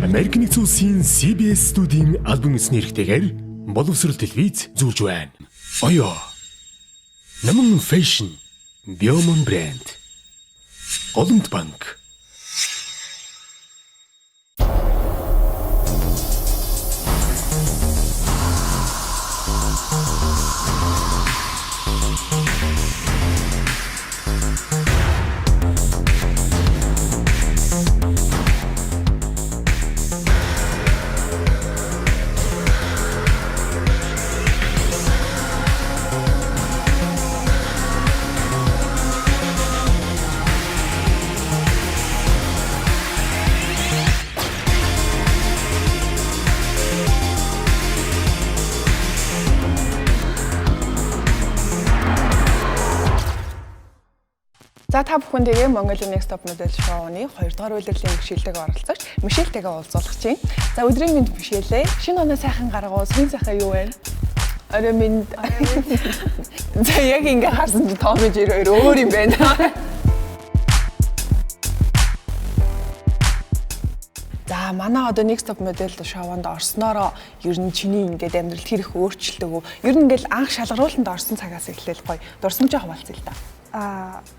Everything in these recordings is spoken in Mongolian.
Америк нэгдсэн улсын CBS студийн албан ёсны эрхтэйгээр боловсрол телевиз зурж байна. Оё. Намын фэшн, Биомон брэнд. Голомт банк. За та бүхэн тэгээ Mongolia Next Top Model Show-ны 2 дугаар үйлрлийн бишэлтэйг оролцогч Мишельтэйгээ уулзуулах чинь. За өдрийн мэнд Мишелээ. Шинэ оноо сайхан гаргуу, сонин сайхан юу вэ? Орой мэнд. За яг ингэ харсан чи Том гэж өөр юм байна. За манай одоо Next Top Model Show-нд орсноороо ер нь чиний ингээд амьдралд хэрэг өөрчлөлтөө. Ер нь ингээл анх шалгаруулалтанд орсон цагаас эхлээл гоё дурсамжаа хаваалцъя л да.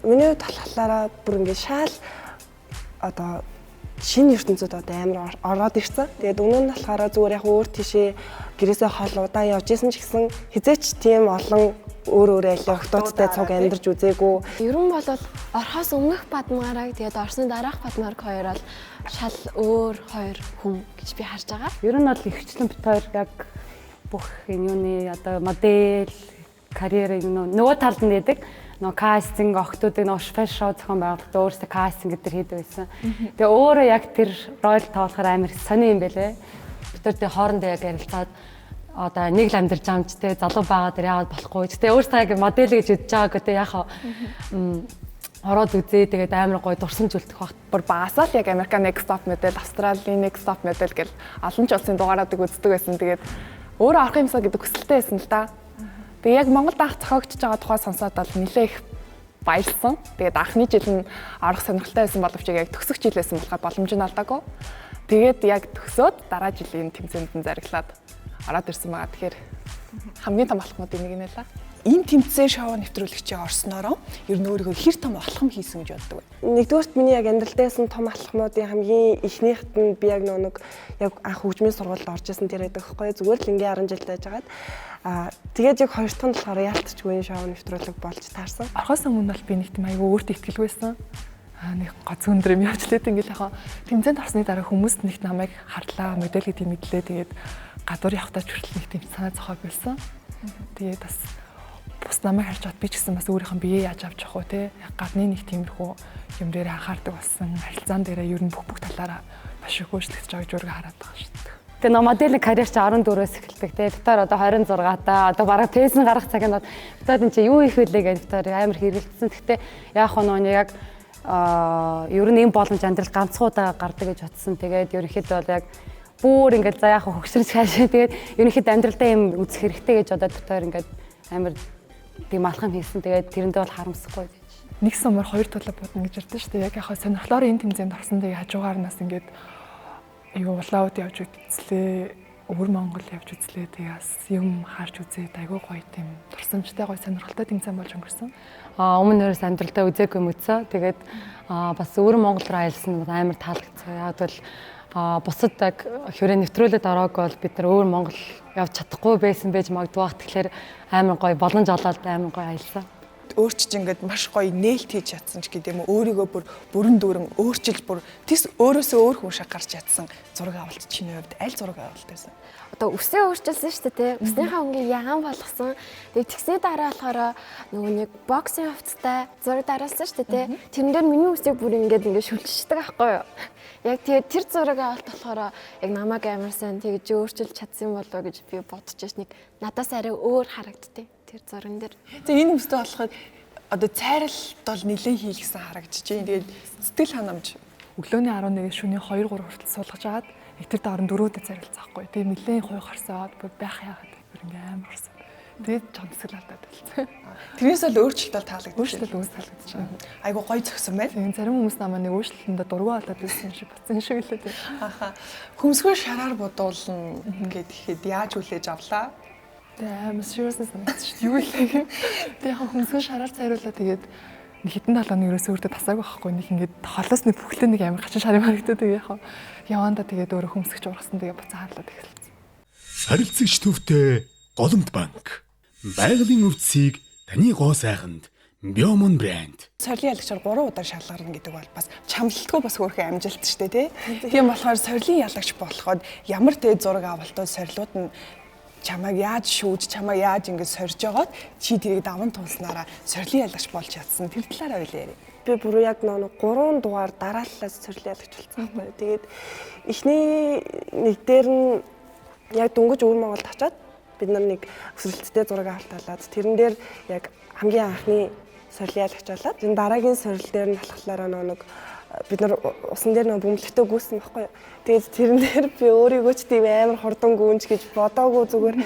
Миний хувьд болохоор бүр ингээд шал одоо шинэ ертөнцид одоо амар ороод ирсэн. Тэгээд өмнө нь болохоор зүгээр яг өөр тийшээ гэрээсээ хол удаан явж исэн ч гэсэн хизээч тийм олон өөр электроодтай цуг амьдарч үзээгүй. Ер нь бол орхоос өмнөх бадмаараа тэгээд орсны дараах бадмаарк хоёр бол шал өөр хоёр хүн гэж би харж байгаа. Ер нь бол ихчлэн бит хоёр яг бүх юуны одоо модель карьер нөгөө талд нь байдаг. Нөө кастинг охтуудыг нөө шоу зохион байгуулалтад өөрсдөө кастинг гэдэр хийдэг байсан. Тэгээ өөрөө яг тэр роль тоглохоор амар сони юм байлээ. Бид тэр хоорондоо яг ярилцаад одоо нэг л амьдарч байгаа юм ч те залуу байгаа дэр яагаад болохгүй. Тэгээ өөрсдөө яг модель гэж үзэж байгаагүй те яг ороод үзээ тэгээд амар гоё дурсамж үлдэх багт. Бүр багасаа л яг Америк Next Top Model, Австралийн Next Top Model гэл олон ч улсын дугаараадыг үздэг байсан. Тэгээд өөрөө авах юмсаа гэдэг хүсэлтэй байсан л да. Тэгээ яг Монголд анх зохиогдож байгаа тухай сонсоод бол нэлээ их баярлсан. Тэгээд анхны жил нь орох сонирхолтой байсан боловч яг төгсөх жил байсан болохоор боломж нь алдаагүй. Тэгээд яг төгсөөд дараа жилийн тэмцээнд нь зариглаад ороод ирсэн байгаа. Тэгэхээр хамгийн том алхмуудын нэг нь л аа. Ийм тэмцээн шоу нэвтрүүлэгчийн орсноороо ер нь өөрийгөө хэр том алхам хийсэн гэж боддог вэ? Нэгдүгээрт миний яг амьдралдээсэн том алхмуудын хамгийн ихнийхт нь би яг нэг яг анх хөгжмийн сургуульд орж исэн тэр байдаг хгүй зүгээр л ингийн 10 жил байжгаад тэгээд яг хоёр дахь нь болохоор яалтчгүй шоу нэвтрүүлэг болж таарсан. Орхоос өмнө бол би нэг тийм айгүй өөртөө ихтгэлгүй байсан. Нэг гоц өндөр юм явж лээд ингээл яхаа тэмцээнд орсны дараа хүмүүс нэг намайг харлаа, модель гэдэг мэдлээ. Тэгээд гадуур явахтаа ч хүртэл нэг тийм санаа зовхоо байсан. Тэгээд бас бус намайг харж чад би ч гэсэн бас өөрийнхөө биеэ яаж авч явах вэ те гадны нэг тиймэрхүү юм дээр анхаардаг болсон харилцаан дээрээ ер нь бүх талаараа маш их өөрчлөгдөж байгаа гэж өөрөө хараад байгаа шүү дээ. Тэгээ нөө модель карьер чи 14-өөс эхэлдэг те Виктор одоо 26 та одоо бараг пенсн гарах цагт Виктор энэ чи юу их вүлээ гэж Виктор амар хэрэлдсэн. Гэхдээ яг нөө яг ер нь юм боломж амьдрал ганцхуудаа гардаг гэж бодсон. Тэгээд ерөнхийдөө бол яг бүр ингээд за яг хөгсрөж хаашаа тэгээд ерөнхийдөө амьдралдаа юм үзэх хэрэгтэй гэж одоо Виктор ингээд амар тийм алхам хийсэн. Тэгээд тэрэндээ бол харамсахгүй гэж. Нэг сумаар хоёр тулаа будна гэж ярьдэн шүү дээ. Яг яхаа сонирхлоор энэ тэмцээнд орсон. Тэгээ хажуугаар нас ингээд юу улаауд явж үзлээ, өвөр Монгол явж үзлээ. Тэгээ бас юм харж үзээд айгүй гоё тийм дурсамжтай гоё сонирхолтой тэмцээн болж өнгөрсөн. Өмнө нөөс амьдралдаа үзээгүй мөцөө. Тэгээд бас өвөр Монгол руу аялсан нь амар таалагдсан. Яг бол бусад яг хүрээ нэвтрүүлээд ороогүй бол бид нар өөр Монгол явж чадахгүй байсан байж магадгүй бах. Тэгэхээр амар гоё боломж олоод амар гоё аялсан. Өөрч чинь ингээд маш гоё нээлт хийж чадсан ч гэдэм үү өөрийгөө бүр бүрэн дүүрэн өөрчилж бүр тис өөрөөсөө өөр хүн шиг гарч чадсан зураг авалт чиний хувьд аль зураг авалт байсан? Одоо үсээ өөрчилсөн шүү дээ. Үснийхээ өнгийг ягаан болгосон. Тэгээд тэгсний дараа болохоор нөгөө нэг боксинг хувцастай зураг дараалсан шүү дээ. Тэрэн дээр миний үсийг бүр ингээд шүлжчихдэг аахгүй юу? Яг тэгээд тэр зураг авалт болохоор яг намайг амарсан тэгж өөрчилж чадсан болоо гэж би бодож байна. Нэг надаас арай өөр харагдтыг тэр зурган дээр. Тэгээ энэ үстэй болохоор одоо цайралт бол нэлээд хийлгсэн харагдчих. Тэгээд сэтгэл ханамж өглөөний 11-ээс шөнийн 2-3 хүртэл суулгаж агаад нэг тэр доор 4-өөд цайралцсан байхгүй. Тэгээ нэлээд хой хорсоод байх яагаад бүр ингээм амар хорсон. Тэгээд чонцгол алдаад байлцсан. Тэрнээс л өөрчлөлт бол таалагдсан. Өөрчлөлт үүсэлж байна. Айгу гоё зөксөн байна. Тэгээд зарим хүмүүс намаа нэг өөрчлөлтөндөө дургу болоод байсан шиг батсан шиг лээ тийм. Аха. Хөмсгөө шараар будуулна гэхэд яаж хүлээж авлаа? Тэгээд амар seriousness санагдсан шүү дээ. Юу лээ. Тэгээд яг хүмүүсөө шараар цайруулаа тэгээд нэг хитэн талааны ерөөсөө өөртөө тасаагүй байхгүй нэг ингээд холоос нэг бүхлээ нэг амар хачин шарын харагдаад тэгээд яг яванда тэгээд өөрөө хөмсгөж ургасан тэгээд буцаа харлаад эхэлсэн. Харилцагч төвтэй Голомт банк. Байгалийн үрдсийг таны гоо сайханд Биомон брэнд. Сорилын ялагчаар 3 удаа шалгарна гэдэг бол бас чамлалтгүй бас хөөрхөн амжилт шүү дээ, тий. Тийм болохоор сорилын ялагч болоход ямар дээд зураг авалтууд сорилууд нь чамайг яаж шүүж, чамайг яаж ингэж сорж байгаад чи тэрийг даван туулснараа сорилын ялагч болж чадсан. Тэр талаараа хэлээрэй. Би бүр яг нэг 3 дугаар дарааллаас сорилын ялагч болсон байхгүй. Тэгээд эхний нэг дээр нь яг дөнгөж өвөр Монголд очиад бид нар нэг өсвөлттэй зураг авалталаад тэрэн дээр яг хамгийн анхны сорилын ялагч болоод энэ дараагийн сорил дээр нь болохоор нэг бид нар усан дээр нэг бөмбөлтөө гүйсэн байхгүй. Тэгээд тэрэн дээр би өөрийгөө ч тийм амар хурдан гүнж гэж бодоогүй зүгээр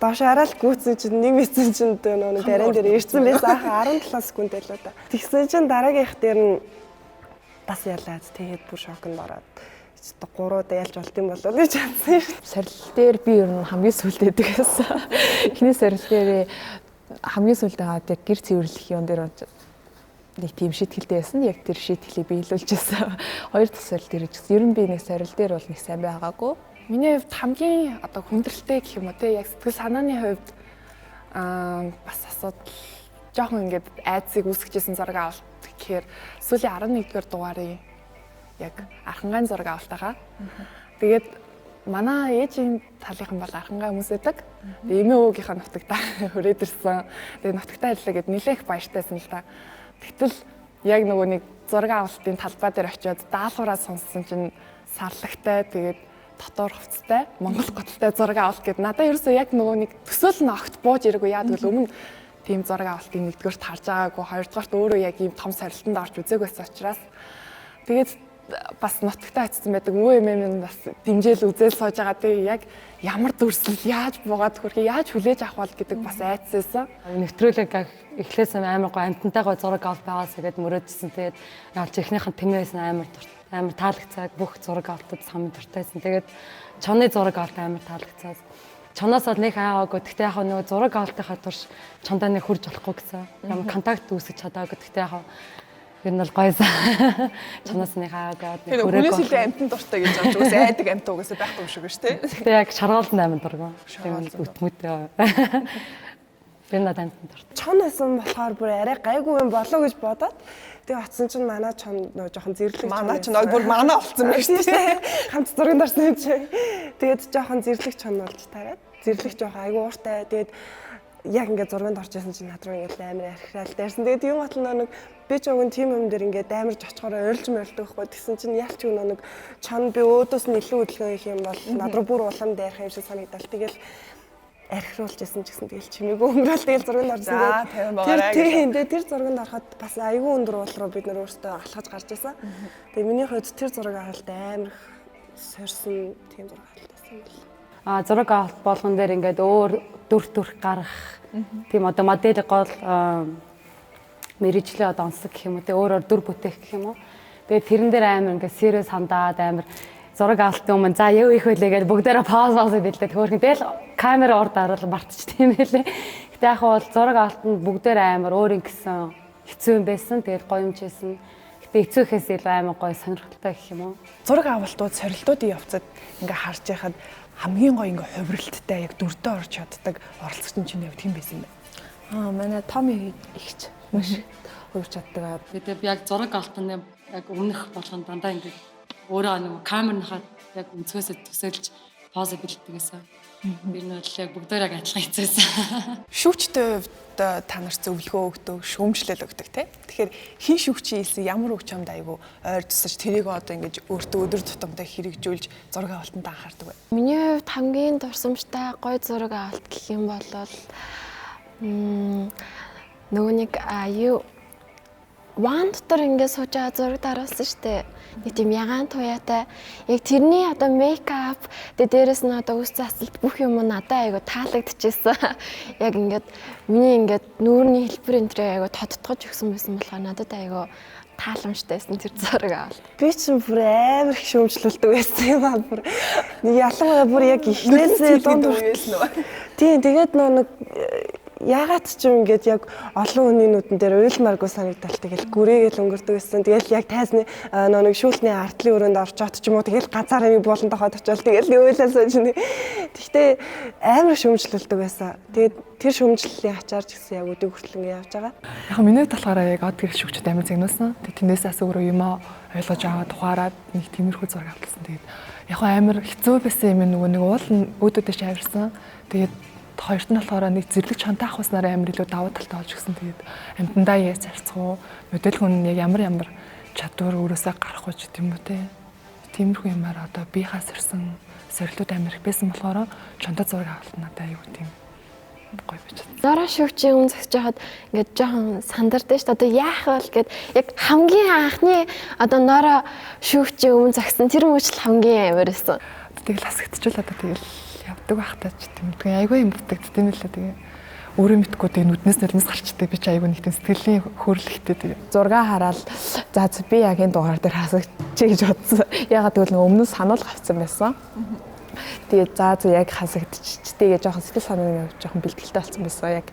доошаараа л гүйсэн чинь нэг мэдсэн чинь нэг дараан дээр ирсэн байсан. 17 секунд байлаа да. Тэгсэн чинь дараагийнх дээр нь бас ялаад тэгээд бүр шокнд ороод 3 удаа ялж болт юм болоо гэж бодсон шүү. Сорил дээр би ер нь хамгийн сүүлд байдаг гэсэн. Эхний сорил дээр хамгийн сүүлд байгаа яг гэр цэвэрлэх юм дээр нэг тийм шийтгэлтэй байсан. Яг тэр шийтгэлийг биелүүлж байсан. Хоёр дахь сорил дээр ч гэсэн ер нь би нэг сорил дээр бол нэг сайн байгаагүй. Миний хувьд хамгийн одоо хүндрэлтэй гэх юм уу те яг сэтгэл санааны хувьд бас асуудал жоохон ингээд айдсыг үүсгэжсэн зураг авалт гэхээр сүүлийн 11-р дугаарын яг архангайн зураг авалтайгаа. Тэгээд манай ээжийн талынхан бол архангай хүмүүс байдаг. Тэгээд эмээ өвгийнхаа нутагтаа хүрээд ирсэн. Тэгээд нутагтаа ирлээ гэд нилээх баяртайсан л та. Тэгтэл яг нөгөө нэг зураг авалтын талбай дээр очиод даалгавраа сонссон чинь сарлагтай тэгээд дотор хувцастай монгол готалтай зураг авалт гэд надад ерөөсөө яг нөгөө нэг төсөөл нь огт бууж ирээгүй яадаг бол өмнө тийм зураг авалтыг нэгдүгээрт харж байгаагүй хоёрдугаарт өөрөө яг ийм том сорилтонд орж үзээгүй байсан учраас тэгээд бас нутагтаа очсон байдаг өвөө эмээ бас дэмжээл үзэл сууж байгаа. Тэгээ яг ямар дүрслэл яаж буугаад хөрхий яаж хүлээж авах бол гэдэг бас айцсан. Нэвтрүүлэг эхлээс амар гоо амтантайгаа зураг авалт байгаас игээд мөрөөдсөн. Тэгээд ялж эхнийхэн тэмээсэн амар таалагцааг бүх зураг авалтад самд дуртайсан. Тэгээд чоны зураг авалт амар таалагцаас. Чоноос бол нэг аагаагүй. Гэхдээ яг нөгөө зураг авалтынхаа турш чондоо нэг хурж болохгүй гэсэн. Ямар контакт үүсгэж чадаагүй. Гэхдээ яг ер нь бол гойсан. Чанаас нэг хаагаад нэг хүрээ. Хүнээс илүү амтан дуртай гэж бодож уус айдаг амтан угаасаа байхгүй юм шиг шүү дээ. Гэтэ яг шаргаалт амт дургу. Тийм үтмэт. Би надад амтан дуртай. Чон байсан болохоор бүр арай гайгүй юм болоо гэж бодоод тэгээ атсан чинь манай чон нөө жоохон зэрлэг. Манай ч нөө бүр манай болцсон байх шүү дээ. Хамт зургийн дарсан юм чи. Тэгээд жоохон зэрлэг чон болж тараад зэрлэг жоохон айгүй ууртай. Тэгээд яг ингээд зурганд орж исэн чинь над руу ингээд амар архирал дайрсан. Тэгээд юм батал нэг би ч өгөн тим юм дээр ингээд амар жочгороо ойлж морилдог байхгүй. Тэгсэн чинь ялч өгнө нэг чон би өөдөөс нь илүү хөдөлгөөн их юм бол над руу бүр улам дайрах юм шиг санагдал. Тэгэл архируулж исэн ч гэсэн тэгэл чимээгүй өнгөрөөл тэгэл зурганд орсон. Тэр зурганд ороход бас аюул өндөр уул руу бид нар өөрсдөө алхаж гарч исэн. Тэгээ миний хувьд тэр зураг авалт амар сорьсон тийм зураг авалт байсан юм байна. Зураг авалт болгон дээр ингээд өөр дүр гарах тийм одоо модель гол мэрэгчлээ одоо онцлог гэх юм уу те өөрөөр дүр бүтээх гэх юм уу. Тэгээд тэрэн дээр амар ингээд serious хандаад амар зураг авалтын өмнө за яв их хөлөө гэж бүгдээрээ пауз хэлдэг хөөрхөн тэгэл камера урд дараал мартчих тийм байлээ. Гэтэ яг бол зураг авалтанд бүгдээрээ амар өөрийн гэсэн хэцүү юм байсан. Тэгээд гоёмжсэн. Гэтэ хэцүүхээс илүү амар гоё сонирхолтой гэх юм уу. Зураг авалтууд сорилтуудын явцад ингээ харж байхад хамгийн гоё ингээ хувиралттай яг дүрдээ орж чаддаг оролцогчдын чинь яг тийм байсан юм байна. Манай Томи ихч маш хувирч чаддаг. Тэгээд яг зураг авалтанд яг өмнөх болгонд дандаа ингээ өөрөө нэг камерынхаа яг өнцгөөсөө төсөөлж пауз бэлддэг гэсэн. Би нь бол яг бүгдээр яг адилхан хийцээсэн. Шүүгчтэй хувьд та нарт зөвлөгөө өгдөг, шүүмжлэл өгдөг тий. Тэгэхээр хин шүүгчийн хэлсэн ямар үг чамд айгу ойр тусаж тэрийг одоо ингэж өөртөө өдөр тутамдаа хэрэгжүүлж зураг авалтанд анхаардаг бай. Миний хувьд хамгийн дурсамжтай гоё зураг авалт гэх юм бол нөгөө нэг ван дотор ингээд сууж байгаа зураг дараалсан шүү дээ. Нэг тийм ягаан туяатай. Яг тэрний одоо мейкап тэгээ дээрэс нь одоо үс засалт бүх юм надад айгу таалагдчихсан. Яг ингээд миний ингээд нүүрний хэлбэр энэ айгу тодтгож өгсөн байсан болохоор надад айгу тааламжтайсэн тэр зураг авал. Би ч бүр амар их шүүмжлүүлдэг байсан юм аа бүр. Нэг ялангуяа бүр яг ихнээсээ дунд хүртэл. Тийм тэгээд нэг ягаад ч юм ингээд яг олон хүний нүдэн дээр уйлмааргүй санагдал тэгэл гүрээгээл өнгөрдөг гэсэн. Тэгэл яг тайзны нэг шүүлтний артлын өрөөнд орж чад ч юм уу тэгэл ганцаар нэг болондоо хот очивол тэгэл уйлаа сууж. Гэхдээ амар шүүмжлүүлдэг байсан. Тэгээд тэр шүүмжлэлийн ачаар ч гэсэн яг өдөг хүртэл ингээд явж байгаа. Яг миний талаараа яг од гэрэл шүгчд амар загнуулсан. Тэгээд тэндээс өөрөө юм ойлгож аваад ухаарад нэг тиймэрхүү зураг авчихсан. Тэгээд яг амар хэцүү байсан юм нөгөө нэг уул нь өөдөөдөө шавирсан. Тэгээд хоёрт нь болохоор нэг зэрлэг чанта ахваснараа амар илүү давуу талтай болж гисэн. Тэгээд амьтандаа яаж зарцгаа модель хүн яг ямар чадвар өөрөөсөө гарах уу ч гэдэм үү те. Тиймэрхүү юмар одоо би хаас ирсэн сорилтууд амар их байсан болохоор чанта зураг авалт надад аюу тийм гоё байж. Зара шүгчийн өмнө зогсож байхад ингээд жоохон сандардаг шүү дээ. Одоо яах вэ гэд яг хамгийн анхны одоо нороо шүгчийн өмнө зогсон тэр мөчл хамгийн амар байсан. Тэгэл хасагдчихвал одоо тэгэл явдаг байхтаа ч тийм үү. Айгүй юм бүтэгддэг юм лээ тэгээ. Өөрөө мэдгүй тэгээ нүднээс гарчдаг би ч айгүй нэг тийм сэтгэлийн хөөрөлттэй тэгээ. Зургаа хараад за би яг энэ дугаар дээр хасагдчих гэж бодсон. Ягаад гэвэл нөгөө өмнөөс сануулга авсан байсан. Тэгээд за яг хасагдчихтэй гэж жоохон сэтгэл санаа жоохон бэлтгэлтэй болсон байсан. Яг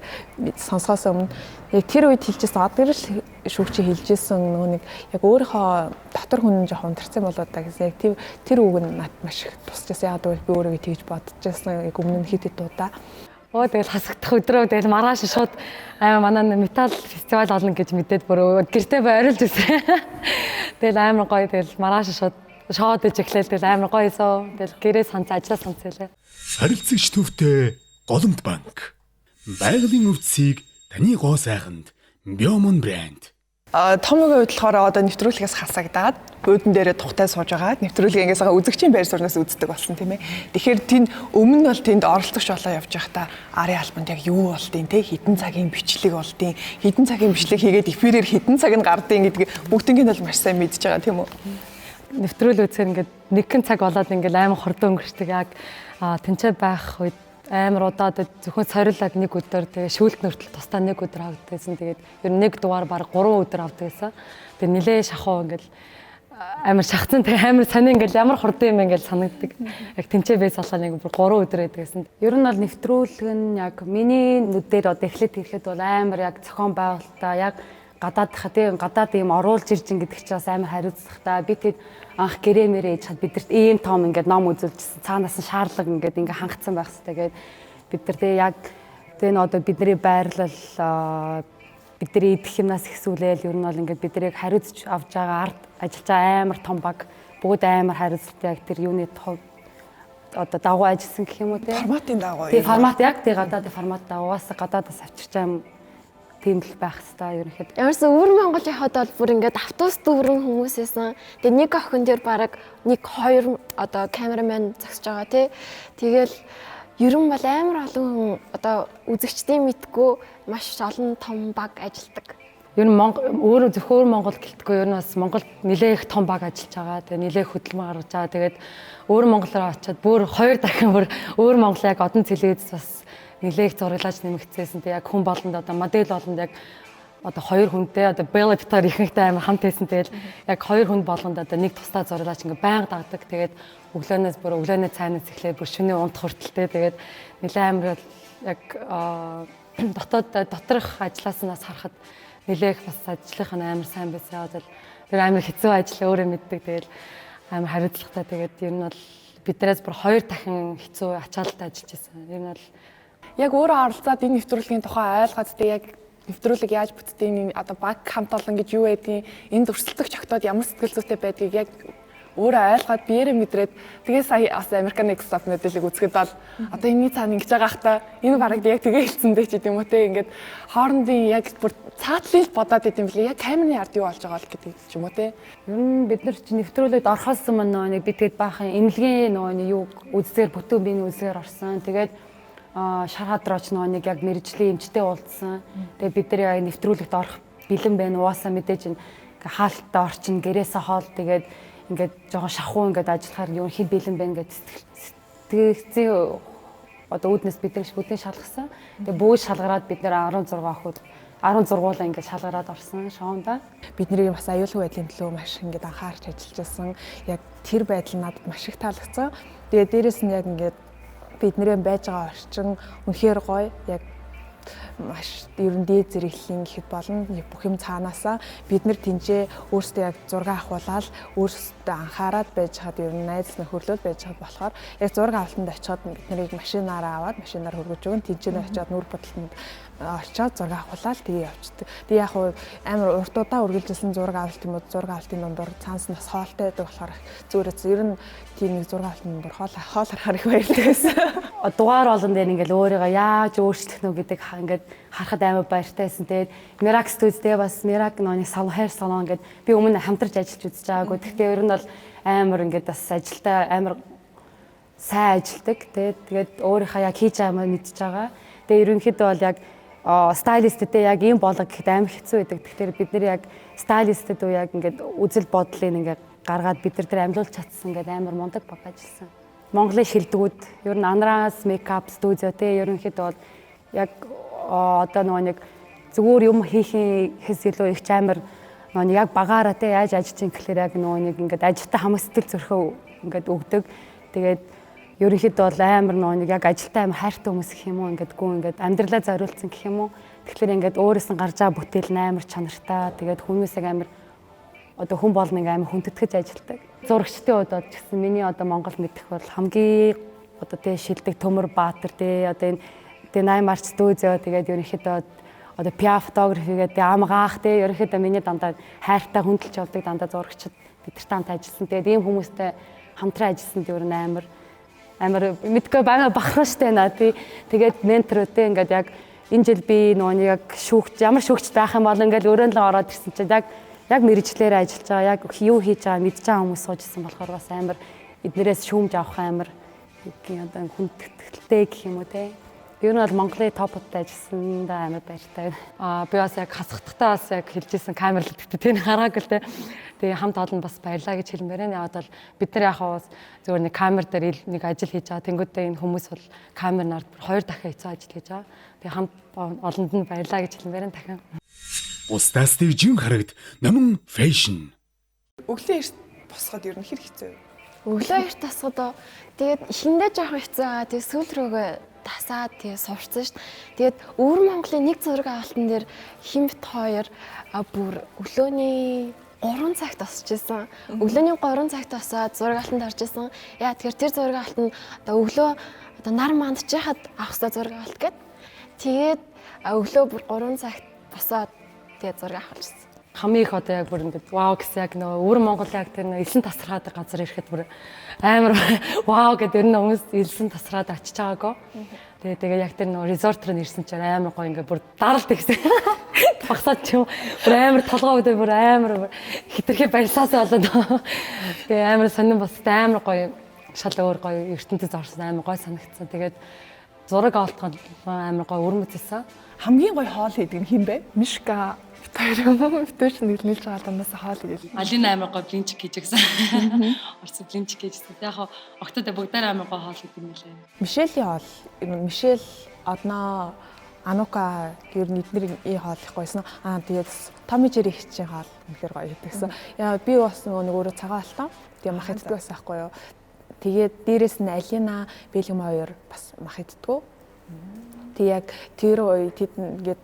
сонсохоос өмнө яг тэр үед хэлжсэн од гэрэл шүүгчийн хэлжсэн нөгөө нэг яг өөрийнхөө дотор хүн жоохон унтарсан болоо та гэсэн. Яг тэр үг нь над маш их тусчихсан. Яг би өөрийгөө тэгж бодчихсан. Яг өмнө нь хэд удаа. Тэгэл хасагдах өдрөө тэгэл маргааш шууд манай метал фестивал олно гэж мэдээд бүр гэртээ ойрлж ирсэн. Тэгэл амар гоё тэгэл маргааш шууд шоод иж эхлээл тэгэл амар гоё эсөө. Тэгэл гэрээ ажиллаа сонцолээ. Харилцагч төвтэй Голомт банк. Байгалийн өвчсийг таны гоо сайханд Биомон брэнд. Томгийн үед болохоор одоо нэвтрүүлгээс хасагдаад буудан дээрээ тухтай сууж байгаа. Нэвтрүүлгийн ингээс үзэгчийн байр суурнаас үздэг болсон тийм ээ. Тэгэхээр тэнд өмнө нь бол тэнд оролцогч болоо явж байхдаа арын албанд яг юу болдیں۔ Тэ хідэн цагийн бичлэг болдیں۔ Хідэн цагийн бичлэг хийгээд эфирээр хідэн цаг нь гардیں гэдэг бүгднийг нь бол маш сайн мэдж байгаа тийм үү. Нэвтрүүл үзэхээр ингээд нэгэн цаг болоод ингээд амар хордон өнгөрчдөг. Яг тэнцээ байх үед амар удаад зөвхөн сорилаг нэг өдөр тэгээ шүүлт нөртөл тусдаа нэг өдөр авдагсэн. Тэгээд ер нь нэг дугаар баг 3 өдөр авдагсэн. Тэгээд нилээ шахуу ингээл амар шахацсан тэгээ амар сони ингээл ямар хурдан юм ингээл санагддаг. Яг тэнцээ байс болохоор нэг 3 өдөр байдагсэн. Ер нь бол нэвтрүүлэг нь яг миний нүдээр одоо эхлээд ирэхэд бол амар яг зохион байгуулалтаа яг гадаад ийм оруулж ирж ин гэдэг чинь бас амар хариуцлагатай. Би тэгэд анх гэрэмээр ээж хад бидэрт ийм том ингээд ном үзүүлжсэн. Цаанаас нь шаарлаг ингээд ингээ хангацсан байх хэрэгтэй. Тэгээд бид нар тэгээ яг энэ одоо бидний байрлал бидний идэх юмнаас ихсүүлээл ер нь бол ингээд бидрийг хариуцж авч байгаа ард ажиллаж байгаа амар том баг бүгд амар хариуцлагатай яг тэр юуны одоо дагуу ажилласан гэх юм уу те. Форматын дагуу. Тэгээ формат яг тэгээ гадаад формат дагуугаас гадаадаас авчирч байгаа тийм л байх хэвээр ерөнхийдөө. Ямарсан өвөр Монгол яхад бол бүр ингээд автобус дүүрэн хүмүүсээсэн. Тэгээ нэг охин дээр баг 1-2 одоо камерамен зогсож байгаа тий. Тэгэл ерөн бол амар олон хүн одоо үзэгчдийн мэдгүй маш олон том баг ажилдаг. Ер нь өөрөө зөвхөн Монгол гэлтгүй ер нь бас Монголд нэлээх том баг ажиллаж байгаа. Тэгээ нэлээх хөдөлмөр гаргаж байгаа. Тэгээд өөр Монголоор очиад бүр 2 дахин бүр өөр Монгол яг одон телевиз бас нэлээх зураглаж нэмэгдсэн. Тэг яг хүн болгонд одоо модель болгонд яг одоо 2 хүнтэй одоо Белла Питер ихэнхтэй амар хамт байсан. Тэгэл яг 2 хүн болгонд одоо нэг тусдаа зураглаж ингээ байнга дагдаг. Тэгээд өглөөнөө цайнаас эхлээд бүр шөнийн унт хүртэлтэй. Тэгээд нэлээ амар яг доторх ажилласнаас харахад нэлээх бас ажлынх нь амар сайн байсан. Тэр амар хэцүү ажил өөрөө мэддэг. Тэгэл амар хариуцлагатай. Тэгээд ер нь бол биднээс бүр 2 дахин хэцүү ачаалттай ажиллаж байсан. Ер нь бол яг өөрөө оролцоод энэ нэвтрүүлгийн тухай ойлгоод тэг яг нэвтрүүлэг яаж бүтдгийг одоо баг хамт олон гэж юу байдгийг энд өрсөлдөгч октод ямар сэтгэл зүйтэй байдгийг яг өөрөө ойлгоод биеэрээ мэдрээд тэгээ сая бас American Next Top Model-ыг үзэхэд бол одоо энэний цаана ингэж байгаа хта энэ бараг яг тэгээ хэлцэндээ ч гэдэм үү те ингээд хоорондын яг бүр цаатлал бодоод идэм билээ яг камерны ард юу болж байгаа л гэдэг ч юм уу те ер нь бид нар чи нэвтрүүлэгт орохоос өмнө нэг бид тэгэд баахан эмнэлгийн юу үзсээр бүтэн биений үзсээр орсон тэгээд шархаад рооч нэг яг мэрэгжлийн эмчтэй уулзсан. Тэгээ бид нар яг нэвтрүүлэгт орох бэлэн байна. Угаасаа мэдээж ингээ хаалттай орчин гэрээсээ хоол тэгээд ингээд жоохон шахуу ингээд ажиллахаар ерөнхийд бэлэн байна гэдэг сэтгэгцээ одоо үүднээс бидний шалгасан. Тэгээ бүгд шалгараад бид нэр 16-уулаа ингээд шалгараад орсон шоунда. Бид нэрийг бас аюулгүй байдлын төлөө маш ингээд анхаарч ажиллаж байсан. Яг тэр байдал надад маш их таалагдсан. Тэгээ дээрэс нь яг ингээд бид нэрээ байж байгаа орчин үнэхээр гоё. Яг маш ер нь дээд зэрэглэлийн гэхэд болно. Бүх юм цаанаасаа бид нар тэнцээ өөрсдөө яг зураг авахуулаад өөрсдөө анхаарад байж хаад ер нь найз нөхөрлөд байж хаад болохоор яг зураг авалтанд очиод бид нарыг машинаараа аваад машинаар хөргөж өгөн тэнцээ очиод нүр бодолтод очиод зураг авахуулаад тэгээ явчихдаг. Тэгээ яг амар уртудаа үргэлжилсэн зураг авалт юм уу зураг авалтын дундор цаанаас нас хоолтой байдаг болохоор зүгээрээ ер нь тийм нэг зураг авалтын дундор хоол харахаар их баярлдаг байсан. Дугаар болгон дээр ингээл өөрийгөө яаж өөрчлөх нөө гэдэг ингээд харахад амар баяртай байсан. Тэгээд Mirac Studios-тэй бас Mirac нөөний хайр салон ингээд би өмнө хамтарч ажиллаж үзэж байгаагүй. Гэхдээ ер нь бол амар ингээд бас ажилдаа амар сайн ажилдаг. Тэгээд өөрийнхөө яг хийж байгаа юм мэдчихэж байгаа. Тэгээд ерөнхийдөө бол яг стайлисттэй яг ийм болго гэхэд амар хэцүү байдаг. Тэгэхээр бид нэр яг стайлисттэй дүү яг ингээд үзэл бодлыг ингээд гаргаад бид нар тэр амьлуулж чадсан ингээд амар мундаг баг ажилласан. Монголын шилдэгүүд ер нь Анраас мейкап студио те ерөнхийдөө бол яг одоо нэг зүгээр юм хийхээс илүү их амар яг багаараа те яаж ажиллаж ин гэхлээр яг нэг ингээд ажилтаа хамаг сэтгэл зөрхөө ингээд өгдөг. Тэгээд ерөнхийдөө бол амар нэг яг ажилтаа амар хайртай хүмүүс гэх юм уу ингээд гүн ингээд амьдралаа зориулсан гэх юм уу. Тэгэхээр ингээд өөрөөс нь гарч байгаа бүтээл нь амар чанартай. Тэгээд хүмүүсийг амар одоо хүн бол нэг амар хүндэтгэж ажилтдаг. Зурагчдын хувьд ч гэсэн миний одоо Монгол мэдэх бол хамгийн одоо тий шилдэг Төмөр Баатар тий одоо энэ 8 март студио тэгээд ерөнхийдөө одоо пиа фотографи гэдэг амгаах тий ерөнхийдөө миний дандаа хайртай хүндэлж явдаг дандаа зурагчид бидэртэй хамт ажилласан. Тэгээд ийм хүмүүстэй хамтран ажилласанд ер нь амар мэдгүй бага бахарна штэ наа тий. Тэгээд ментортэй ингээд яг энэ жил би нөгөө яг шүүгч ямар шүүгч байх юм бол ингээд өөрөө л ороод ирсэн чинь яг мэрэгчлэрээ ажиллаж байгаа яг юу хийж байгаа мэдж байгаа хүмүүс суужсэн болохоор бас амар эднэрээс шүүмж авах амар одоо хүндэтгэлтэй гэх юм уу те. Би ер нь бол Монголын топодтай ажилласан да амар баяртай. Би бас яг хасгахдаа бас яг хэлжсэн камер л гэдэгт тийм хараагүй л те. Тэгээ хамт олон бас баярлаа гэж хэлмээр байна. Яг бол бид нар яг бас зөвөр нэг камер дээр нэг ажил хийж байгаа. Тэнгүүдээ энэ хүмүүс бол камернаар 2 дахин хэцүү ажил хийж байгаа. Тэгээ хамт олонд нь баярлаа гэж хэлмээр байна дахин. Устдаас дэвжин харагд намын фэшн. Өглөө эрт босоход ер нь хэр хэцүү вэ? Өглөө эрт босоход тэгээд ихэндээ жоохон хэцүү байгаа. Тэгээд сүүл рүүгээ тасаад тэгээд сурцсан шүү дээ. Тэгээд Өвөр Монголын нэг зураг авалтан дээр химбит 2 бүр өглөөний 3 цагт босч ирсэн. Өглөөний 3 цагт босоод зураг авалтанд орж ирсэн. Яа тэгэхээр тэр зураг авалтанд одоо өглөө одоо нар мандж яхад авах ёстой зураг авалт гээд тэгээд өглөө бүр 3 цагт босоод тэгээд зураг авахлжсэн. Хамгийн их одоо яг бүр ингээд вау гэсэн яг нөгөө Өвөр Монгол яг тэр элсэн тасраад газар ирэхэд бүр амар вау гэдэг ер нь хүмүүс элсэн тасраад очиж байгаагүй. Тэгээ яг тэр нөгөө резорт руу нэрсэн чинь амар гоё ингээд бүр даралт гэсэн. Багсаад ч юм бүр амар толгой үүдээ бүр амар хитрхи баярлаасаа болоод тэгээ амар сонирн бостой амар гоё шал өөр гоё ертөнцөд орсон амар гоё санагдсан. Тэгээд зураг авалтгал амар гоё өрмөцсөн. Хамгийн гоё хоол хийдэг нь хин бэ? Мишка Битүүш нийлж байгаа дамаас хоол игээл. Алина амар гоё блинчик хийж гисэн. Орц блинчик хийжсэн. Яг октод бүгдээр амар гоё хоол хийдэг юм лээ. Мишелийн хоол. Мишель одноо Анука гэр нийтнэр хоол их гойсон. Тэгээд Томи Жери хийчихсэн хоол үнэхээр гоё хийдэгсэн. Яа би бас нөгөө өөрөө цагаан алтан. Тэгээ мах иддэг байсан байхгүй юу. Тэгээд дээрэс нь Алина, Бэлгэм хоёр бас мах иддэг. Тэг яг тэр үе тэд ингээд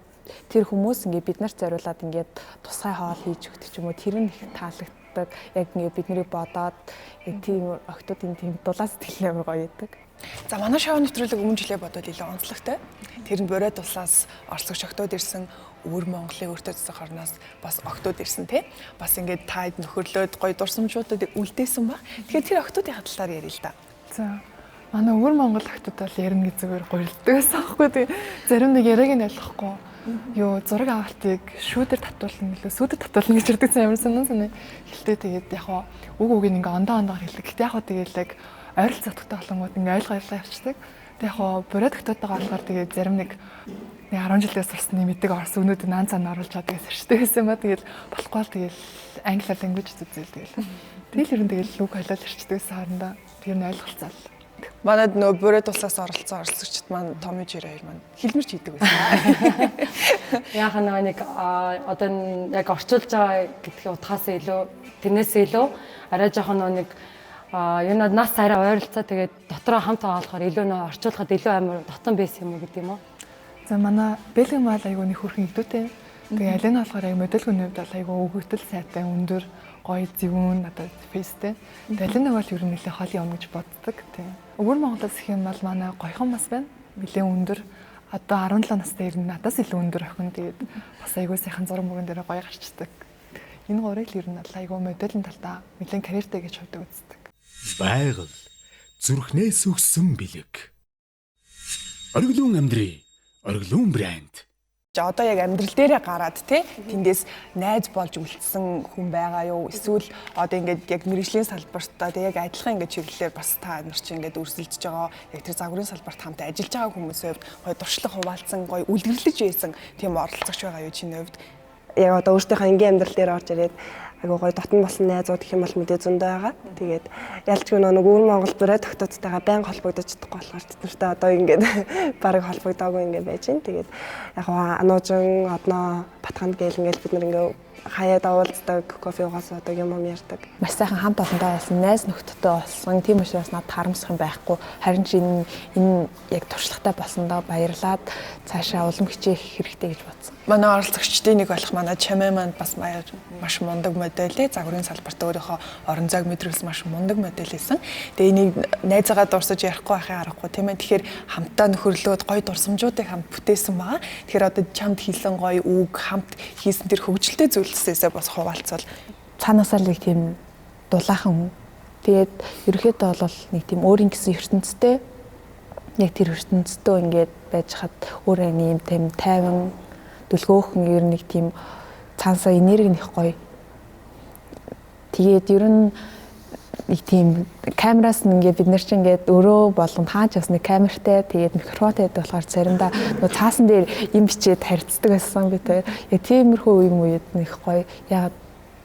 тэр хүмүүс ингээд бид нарт зориулаад ингээд тусгай хоол хийж өгдөг ч юм уу тэр нь их таалагддаг. Яг ингээд бидний бодоод тийм октодын тийм дулаас сэтгэл амар гоё идэг. За манай шоу нэвтрүүлэг өмнө жилээ бодвол илүү онцлогтой. Тэр нь бороо туслаас орцогч октод ирсэн Өвөр Монголын өөртөө засах орноос бас октод ирсэн тий. Бас ингээд таад нөхөрлөөд гоё дурсамжуудад үлдээсэн ба. Тэгэхээр тэр октодын талаар ярил л да. За манай Өвөр Монгол октод бол ярина гэж зүгээр гуйлдаг байсан аахгүй тий. Зарим нэг яриаг нь ойлгохгүй. Юу зураг авалтыг шүүдэр татуулна гэлээ сүүдэр татуулна гэж ирдэгсэн ямар санаа хэлтэй тэгээд яг үг үг ингээ ондоо ондоор хэлдэг. Гэтэ яг тэгээд яг ойролцооттой болонгууд ингээ ойлгоо явчихдаг. яг хоо буруу тогтоотойгоо болохоор тэгээд зарим нэг 10 жилээс сурсны мэддэг орс өнөөдөр наан цаана оруулж чаддаг эсэрчтэй байсан ба тэгээд болохгүй л тэгээд англи language үзэл тэгэл ер нь тэгэл үг хойлол ирчдэгсэн хоорондоо тэр нь ойлголцоо. Манайд нөө бүрээ туслаас оролцсон оролцогчд маань Томи Жирэл маань хэлмэрч хийдэг байсан. Яг нэг одоо яг орчуулж байгаа гэдгийг утгаас илүү тэрнээсээ илүү арай жоохон нэг юунаа нас арай ойролцоо тэгээд дотроо хамт байгаа болохоор илүү нөө орчуулахад илүү амар дотн байсан юм уу гэдэг юм уу? За манай Бэлгийн мал айгуу нэг хөрхэн идэвхтэй. Тэгээ аль нь болохоор айгуу модельгүйний хувьд бол айгуу өгөгдөл сайтай өндөр гоё зөвүүн надад фейстэй. Аль нь бол ер нь нэлээ хоолын юм гэж боддог. Тийм. Өвөр Монголоос их юм бол манай гоёхон бас байна. Нэлээ өндөр. Одоо 17 настай ер нь надаас илүү өндөр охин. Тэгээд бас айгуу сайхан зураг мөрөн дээр гоё гарчдаг. Энэ гурыг л ер нь айгуу моделийн талдаа нэлээд карьертэй гэж хувьдаг үздэг. Байгаль зүрхнээс өгсөн бэлэг. Ориглон амьдрий. Ориглон брэнд. Одоо яг амьдрал дээрээ гараад тэндээс найз болж үлдсэн хүн байгаа юу? Эсвэл одоо ингээд яг мэрэгжлийн салбартаа яг адилхан ингээд чиглэлээр бас та нар чинь ингээд өрсөлдөж байгаа. Яг тэр загварын салбарт хамт ажиллаж байгаа хүмүүсийн хувьд гоё туршлага хуваалцсан, гоё үлгэрлэж байсан тийм оролцогч байгаа юу чиний хувьд? Яг одоо өөртөөхөө ингийн амьдрал дээр орж ирээд айгуу гоё дотн болсон найзууд гэх юм бол мэдээ зөндөө байгаа. Тэгээд ялчгүй нэг өвөр Монгол бүрээ тогтооцтойгоо байнга холбогдож чадахгүй болохоор тэднэртэй одоо ингээд барыг холбогдоогүй ингээд байж байна. Тэгээд яг ануужин одноо батханд гээл ингээд бид нар ингээд хаяад уулздаг, кофе уугасаадаг юм ярьдаг. Маш сайхан хамт олондоо болсон, найз нөхдөдтэй болсон. Тийм учраас надад харамсах юм байхгүй. Харин ч энэ яг туршлагатай болсондоо баярлаад цаашаа улам хичээх хэрэгтэй гэж бодсон. Манай оролцогчдын нэг болох манай Чамээ маань бас маш мундаг модель, загварын салбарт өөрийнхөө орон зайг мэдрүүлсэн маш мундаг модель байсан. Тэгээ энийг найзаагаа дурсаж ярихгүй байхын аргагүй тийм ээ. Тэгэхээр хамтдаа нөхөрлөөд гоё дурсамжуудыг хамт бүтээсэн байгаа. Тэгэхээр одоо чамд хийсэн гоё үг, хамт хийсэн тэр хөгжилтэй зүйлсээсээ бас хуваалцвал Цаанаасаа л нэг тийм дулаахан хүн. Тэгээд ерөөхдөө бол нэг тийм өөрийн гэсэн ертөнцтэй яг тэр ертөнцтэй ингээд байж хад өөрөө юм тийм тайван дүлгөөхөн ер нь нэг тийм цаанасаа энерги нэх гоё. Тэгээд ер нь нэг тийм камераас ингээд бид нар чинь ингээд өрөө болгонд хааж бас нэг камертай тэгээд микрофонтой болохоор заримдаа нөгөө цаасан дээр юм бичээд харьцдаг байсан би тэр яг тиймэрхүү юм үед нэг гоё яг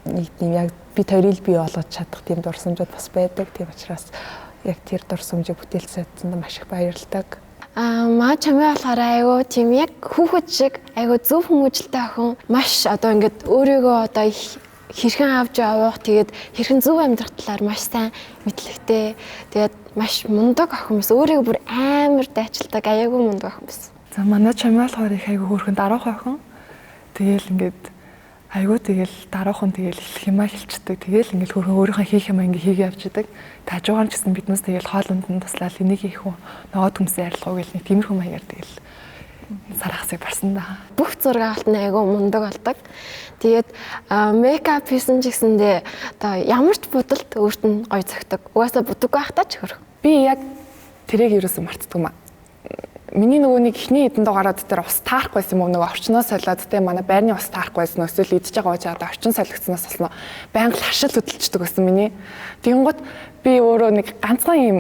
нэг тийм яг бид хоёрыг бий болгож чадах тийм дурсамжууд бас байдаг. Тийм учраас яг тэр дурсамжийг бүтээлцээдсэнд маш их баярлалдаг. Маа Чамээ болохоор айгу тийм яг хүүхэд шиг айгу зөв хүмүүжлтэй охин маш одоо ингээд өөрийгөө одоо хэрхэн авч явах тэгээд хэрхэн зөв амьдрах талаар маш сайн мэдлэгтэй тэгээд маш мундаг охин байсан. Өөрийгөө бүр амар дайчилдаг аягүй мундаг охин байсан. За манай Чамээ болохоор их айгу хөөрхөн дараахан охин. Тэгээл ингээд айгу тэгэл дараахан тэгэл хямаа хэлцдэг. Тэгэл ингээд хөөрхөн өөрийнхөө хийх юм ингээд хийгээ явчихдаг. Тажуугаар ч гэсэн биднээс тэгэл хоолунд нь туслаад энийг хийх үү нөгөө төмсөө арилгах гэл нэг тиймэрхүү маягаар тэгэл сарахсыг барсан да. Бүх зураг авалт нь айгүй мундаг болдог. Тэгээд мейкап хийсэн ч гэсэндээ одоо ямар ч будалд өөрт нь гоё зөгтөг. Угаасаа будаг байхдаа ч хөрх. Би яг тэрийг ерөөсөө мартдаг юм аа. Миний нөгөө нэг ихний эдэндээ гараад тэр ус таарахгүй байсан юм уу нөгөө орчноос солиод те манай байрны ус таарахгүй байсан өсөл идэж байгаа уужаад орчин солигдсноос болсон байнга л хашил хөдөлчдөг байсан миний. Тэгэнгუთ би өөрөө нэг ганцхан юм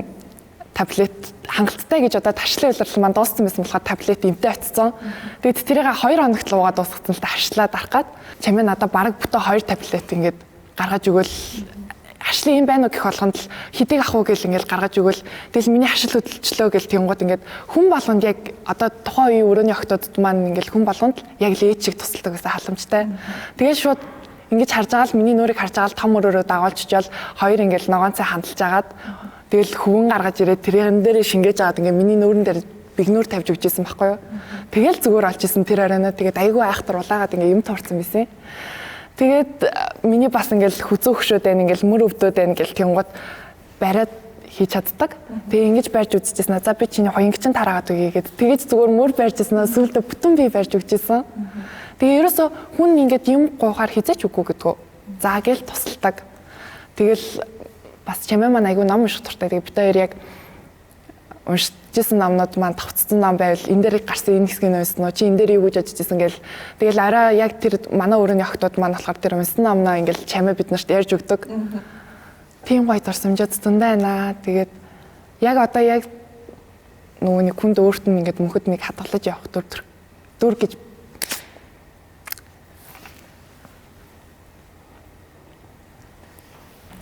таблет хангалттай гэж одоо ташлын үйлрэл маань дууссан байсан болохоор таблет имтэй очсон. Тэгээд тэрийг 2 хоногт л уугаад дуусгацсан л ташлаад арахгаад Чамээ надад бараг бүтэн 2 таблет ингээд гаргаж өгөөл хашлын юм байна уу гэх болгонд л хидийг ах уу гэл ингээл гаргаж өгөөл тэгэл миний хашил хөдөлчлөө гэл тэнгууд ингээд хүн болгонд яг одоо тухайн үеийн өрөөний охтодд маань ингээл хүн болгонд яг л ээж шиг тусалдаг гэсэн халамжтай. Тэгээд шууд ингэж харж байгаа л миний нүрийг харж байгаа л том өрөөрөө дагуулчихвал хоёр ингээл ногоонцай хандалж агаад тэгэл хөвөн гаргаж ирээд тэрэн дээр шингээж агаад ингээд миний нүрэн дээр бигнүүр тавьж өгчээсэн байхгүй юу. Тэгэл зүгээр олж исэн тэр оройноо тэгээд айгүй айхтар улаагаад ингээд юм туурсан байсан. Тэгээд миний бас ингээл хүзүү хөшөөд байна ингээл мөр өвдөд байна гэл тэнгууд бариад хийж чаддаг. Тэгээ ингэж барьж үзчихсэн. За би чиний хоёнг чинь тараагаад өгье гэд. Тэгээд зүгээр мөр барьж ирсэн. Сүүлдээ бүтэн би барьж өгчээсэн. Тэгээ ерөөсө хүн ингээд юм гоохаар хизээч үгүй гэдгөө. За гэл тусалдаг. Тэгэл бас Чамээ маань айгүй ном унших дуртай. Тэгээ бид хоёр яг уншижсэн номнууд маань тавцсан ном байвал энэ дээр гарсан энэ хэсгийг унсан уу чи энэ дээр юу гэж ажиллажсэн гэл тэгэл арай яг тэр манай өрөөний охтууд маань болохоор тэр унсан номноо ингээл Чамээ бид нарт ярьж өгдөг. Тийм гоё дурсамжууд зөндөө байна. Тэгээд яг одоо яг нөгөө нэг хүнд өөрт нь ингээд мөнхөд нэг хадгалж явах дүр гэж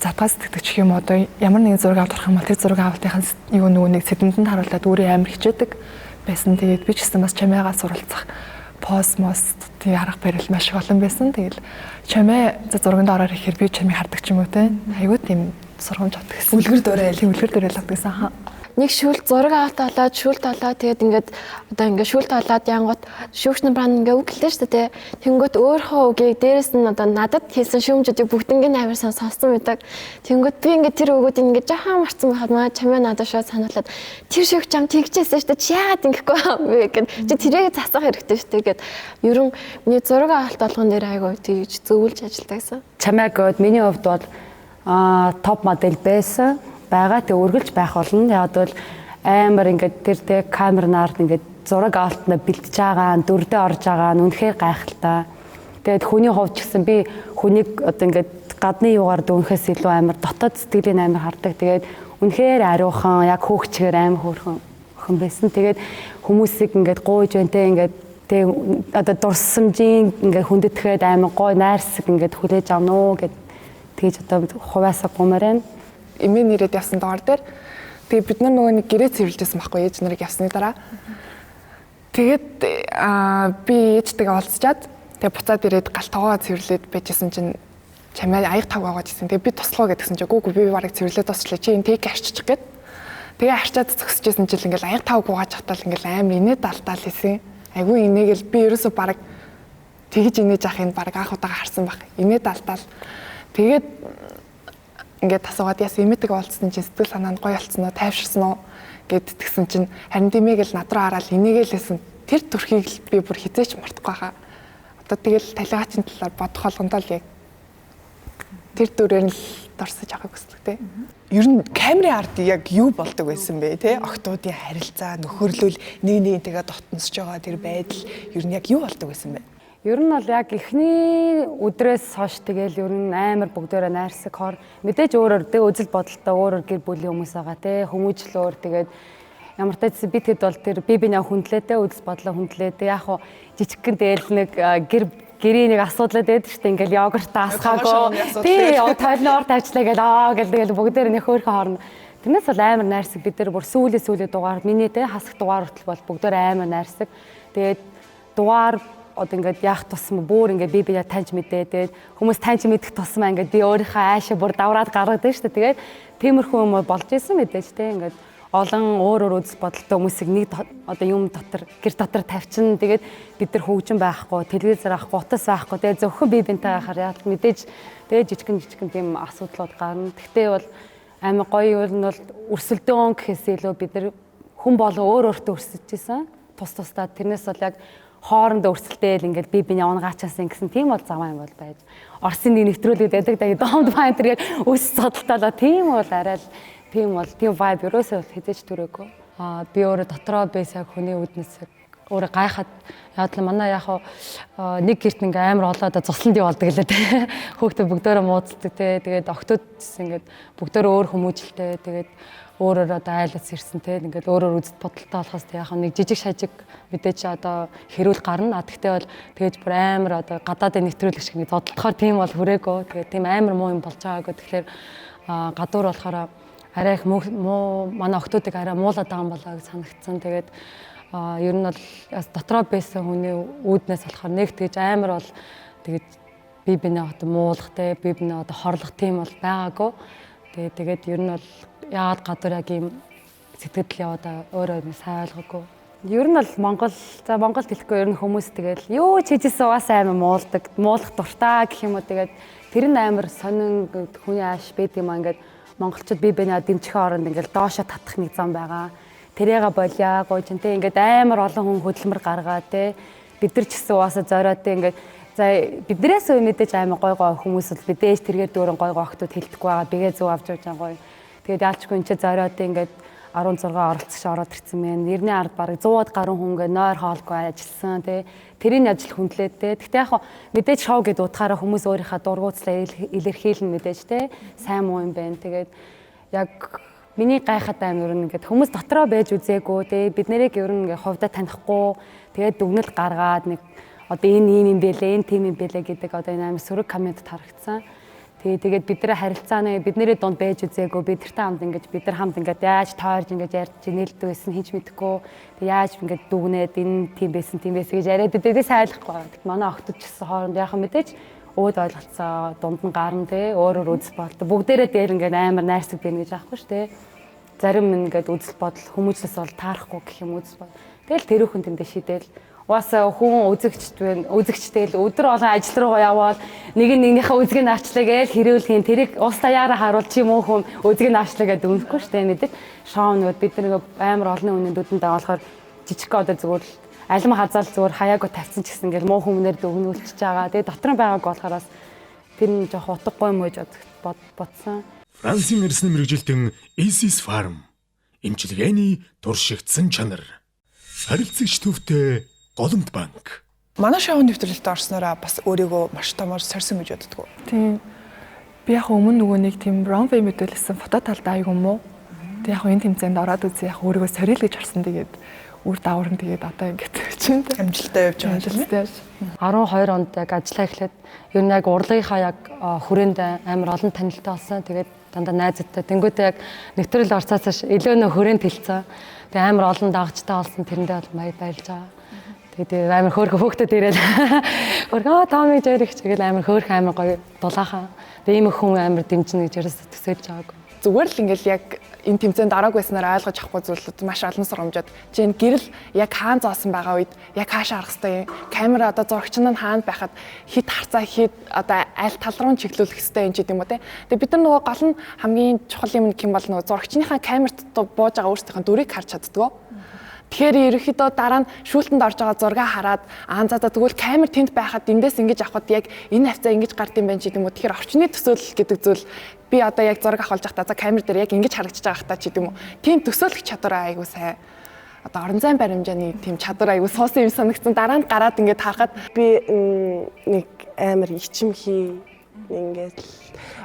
задгаас сэтгэж юм одоо ямар нэгэн зураг авах юм бол тэр зураг авалтынхаа юу нөгөө нэг сэдэмтэнд харуулад өөрөө амар хичээдэг байсан. Тэгээд би ч гэсэн бас чамайгаа суралцах пост тий арга барил маш их олон байсан. Тэгэл чамай зурганд ороор ихээр би чамайг хардаг ч юм уу те. Айгуу тийм сургамж авдаг гэсэн. Үлгэр дуурайл авдаг гэсэн. Нэг шүлт зураг аваад шүлт олоод тэгээд ингээд одоо ингээд шүлт олоод янгот шүүгчний бранд ингээд үг гэлээ шүү дээ. Тэнгөт өөрийнхөө үгийг дээрэс нь одоо надад хийсэн шүүмжүүдийг бүгднийг амар сан сонссон байдаг. Тэнгөт би ингээд тэр үгүүдийг ингээд жаахан марцсан байхад маа чамаа надад шууд сануулад тэр шүүгч ам тэгчихсэн шүү дээ. Чи яагаад ингэхгүй вэ гэд чи тэрийг засах хэрэгтэй шүү дээ гэд ерөн миний зураг авалт болгон дээр айгаа тэгж зөвлөж ажилладаг гэсэн. Чамайг миний хувьд бол топ модель байсан. Байгаа тэг үргэлж байх болно. Яг бол амар ингээд тэр тэг камернаар ингээд зураг авалтна бэлдэж байгаа, дүрдээ орж байгаа нь үнэхээр гайхалтай. Тэгээд хүний хувьд ч гэсэн би хүнийг одоо ингээд гадны юугаар дүүнхээс илүү амар дотоод сэтгэлийн амар хардаг. Тэгээд үнэхээр ариухан, яг хөөгчгээр амар хөөрхөн охин байсан. Тэгээд хүмүүсийг ингээд гуйж байна ингээд тэг одоо дурсамжийн ингээд хүндэтгэхэд амар гой найрсаг ингээд хүлээж авна уу гэд тэгж одоо хуваасаа гоморэн эмээ нэрэд явсан доор дээр тэгээ бид нар нөгөө нэг гэрээ цэвэрлэжсэн байхгүй ээж нарыг явсны дараа тэгээд би ээжтэйгээ олзчаад тэгээ буцаад ирээд галтгоо цэвэрлээд байжсэн чинь чамайг аяг тав аваад ирсэн. Тэгээ би туслах гэдгсэн чинь гүг би барыг цэвэрлээд тусчлаа чи энэ тийг арччих гээд тэгээ арчаад зөксөжсэн чинь ингээл аяг тав гуугаж хатал ингээл амар инээд алтаал хийсэн. Айгүй инээгээл би ерөөсө барыг тэгж инээж ахын барыг анх удаага харсан баг. Инээд алтаал тэгээд ингээд асуугаад яс имэдэг болцсон чинь сэтгэл санаанд гоё болцсон уу, тайвширсан уу гэд тэгсэн чинь харин тиймээгээл над руу хараад инээгэлсэн тэр төрхийг л би бүр хизээч мартахгүй хаа. Одоо тэгэл талигаачийн талаар бодох болгондоо л яг тэр дүрээр л дурсаж байгааг хүсдэг те. Ер нь камерын ард яг юу болдог байсан бэ те? Охтуудын харилцаа, нөхөрлөл, нэгнийгээ дотносж байгаа тэр байдал ер нь яг юу болдог байсан бэ? Ер нь бол яг эхний өдрөөс хойш тэгэл ер нь амар бүгдээрээ найрсаг хор мэдээж өөрөөр тэг үзэл бодолтой өөрөөр гэр бүлийн хүмүүс байгаа те хүмүүжлөөр тэгээд ямар ч байсан би тэгэд бол тэр бибинаа хүндлээтэй үзэл бодлоо хүндлээтэй яг хуу жижигхэн дээл нэг гэрийн нэг асуудал байдаг шүү дээ ингээл йогурт асгаагүй тий тойлноор тавьчлаа гэл тэгэл бүгдээр нэг хөөрхөн хоорно тэрнээс бол амар найрсаг бид нар бүр сүүлийн дугаар миний те хасах дугаар хүртэл бол бүгдээр амар найрсаг тэгээд дугаар одоо ингээд яах тусам бүр ингээд би бие таньж мэдээ тэгээд хүмүүс таньж мэдэх тусмаа ингээд би өөрийнхөө аашаа бүр давраад гаргадаг шүү дээ тэгээд тиймэрхүү юм болж исэн мэдээж те ингээд олон өөр үзэл бодолтой хүмүүсийг нэг одоо юм дотор гэр дотор тавьчин тэгээд бид нар хөгжин байхгүй телевизээр авахгүй утас байхгүй тэгээд зөвхөн би бинтэй байхаар яг мэдээж тэгээд жижигэн тийм асуудлууд гарна гэхдээ бол амар гоё юм бол өрсөлдөөн гэхээс илүү бид нар хүн болон өөртөө өрсөж исэн тусдаа тэрнээс бол яг хоорондоо өрсөлдөөл ингээд би биний унгачаасан гэсэн тийм бол заваа юм бол байж. Орсын нэг нэвтрүүлэг байдаг да домд байн тэр яг өс цодтолтоо тийм бол арай л тийм бол тийм vibe ерөөсөө хэзээч төрөөгүй. Би өөрөө дотроо байсаа хүний үднэс өөрөө гайхаад яадлаа манай яг нэг гэрт ингээ амар олоод цусланд явуулдаг лээ те. Хүүхдээ бүгдөө муудалдаг те. Тэгээд октод ингээд бүгдөө өөр хүмүүжлтэй тэгээд өөрөөр одоо айлаас ирсэн те ингээд өөрөөр үзэл бодолтой болохоос яг нэг жижиг шажиг мэдээч одоо хэрүүл гарна. Тэгтээ бол тэгэж бүр амар одоо гадаадын нэвтрүүлэг шиг нэг зодтолдохоор тийм бол хүрээгүй. Тэгээд тийм амар муу юм болж байгаагүй. Тэгэхээр гадуур болохоор арай их муу манай охтуудыг арай муулаад байгаа юм болоо гэж санагдсан. Тэгээд ер нь бол бас дотроо байсан хүний үүднээс болохоор нэг тэгж амар бол тэгэж би бинээ одоо муулах те би бинээ одоо хорлох тийм бол байгаагүй. Тэгээд ер нь бол яагаад гадуур яг юм сэтгэл яваад өөрөө сайн ойлгоогүй. Ер нь бол Монголд хэлэхгүй ер нь хүмүүс тэгэл юу ч хийжсэн уус амар муулах дуртай гэх юм уу тэгээд тэр нь амар сонин хүний ааш байдаг юм ингээд монголчууд би бинаа дэмжих оронд ингээд доошо татах нэг зам байгаа. Тэрээга болиа гойчнтэй ингээд амар олон хүн хөдөлмөр гаргаа те бид нар ч гэсэн уусаа зориод ингээд за биднээс мэдээж амар гой хүмүүс л мэдээж тэргээр дөрөн гой охтууд хэлдэхгүй байгаа. Бигээ зөв авч явж байгаа гоё. Тэгээд яалчгүй энэ ч зориод ингээд 16 оролцогч ороод ирсэн мэн. Нэрний ард бараг 100-аад гаруй хүн ингээд нойр хоолгүй ажилласан тий. Тэрийн ажил хүндлээд тий. Гэхдээ яг мэдээж шоу гэдээ утгаараа хүмүүс өөрийнхөө дургуутслаа илэрхийлнэ мэдээж тий. Сайн муу юм байна. Тэгээд яг миний гайхаад амар ер нь ингээд хүмүүс дотроо байж үзээгүй те бид нэрийг ер нь ингээд хувьдаа танихгүй тэгээд дүгнэлт гаргаад нэг одоо энэ юм бэлээ энэ тийм юм бэлээ гэдэг одоо энэ амар сөрөг коммент харагдсан. Тэгээд бид нэр харилцааны бид нэрийн дунд байж үзээгүй бид нар хамт ингээд яаж тойрж ингээд ярьж нээлтдэг байсан хийж мэдэхгүй тэгээд яаж ингээд дүгнээд энэ тийм байсан гэж яриад бидээс айлахгүй. Тэгэд манай охтод ч гэсэн хооронд яахан мэдээж өөд ойлголцоо дунд нь гарна те өөрөөр үзэл бодол бүгдээрээ дээр ингээд амар найрсаг байна гэж аахгүй шүү те зарим ингээд үзэл бодол хүмүүжлээс бол таарахгүй гэх юм үзэл бодол тэгэл тэрүүхэн тэндээ шийдэл угаасаа хүн үзэгчтэй л өдөр болгон ажил руу яваад нэгнийхээ үзгийг авчлаа гэж хэрүүлхийн тэрийг ус даяараа харуул чи юм уу хүн үзгийг авчлаа гэдэг үнэхгүй шүү те мэдээж шоунууд бид нэг амар олон үнэнд үдэндээ болохоор жижиг одоо зүгээр алим хазаал зүгээр хаяагаа тавьсан ч гэсэн ингээл муу хүмүүнээр дүгнүүлчихэж байгаа. Тэгээ дотор нь байгааг болохоос тэр нь жоох утгагүй юм гэж бодсон. Францын эрсний мэрэгжилтэн Isis Farm эмчилгээний туршигдсан чанар. Харилцагч төвтэй Голомт банк. Манай шоу нэвтрэлтэд орсноороо бас өөрийгөө маш томор сорьсон гэж боддгоо. Тийм. Би яг өмнө нөгөө нэг тийм runway мэдээлсэн фото талдаа айгу мó. Тэг яг энэ тэмцээнд ороод үзье яг өөрийгөө сорил гэж харсан тэгээд үр даавар нь тэгээд одоо ингэж чинь Амжилттай явж байгаа. 12 онд яг ажиллаа эхлээд ер нь яг урлагийнхаа яг хүрээнд амар олон танилттай болсон. Тэгээд дандаа найзтай. Тэнгүүтээ яг нэвтрэл орцоос илүү нөх хүрээнд хэлцээ. Тэгээд амар олон дагагчтай болсон. Тэрэндээ бол баярлж байгаа. Тэгээд амар хөөрхөн хөөхтөд ирээд хөргөө Томи жирэх чигээл амар хөөрхөн амар гоё дулаахан. Тэгээд ийм хүн амар дэмжинэ гэж ерөөсө төсөөлж байгаагүй. зүгээр л ингээл яг энэ тэмцээнд дараагүй байснаар ойлгож авахгүй зүйлүүд маш олон сургамжууд. Жишээ нь гэрэл яг хаан зоосон байгаа үед яг хаашаа харах хэвтэй юм. Камера одоо зурагч нь хаанд байхад хит харцаа хит одоо аль тал руу чиглүүлэх хэвтэй юм ч гэдэм үү те. Тэгээ бид нар нөгөө гол нь хамгийн чухал юм гэм бол нөгөө зурагчныхаа камерт бууж байгаа өөрсдийнхээ дүрийг харж чаддгаа. Тэгэхээр ерөөхдөө дараа нь шүүлтэнд орж байгаа зураг хараад за тэгвэл камер тэнд байхад эндээс ингэж авахд яг энэ хавцаа ингэж гард юм байна ч гэдэм үү. Тэгэхээр орчны төсөөлөл гэдэг зүйл би одоо яг зураг авах болж байхдаа за камер дээр яг ингэж харагдаж байгаа хта ч гэдэм үү. Тийм төсөөлөх чадвар айгуу сайн. Одоо орон зайн баримжааны тийм чадвар айгуу суусан юм санагдсан. Дараа нь гараад ингэж харахад би нэг амар ичимхий ингээд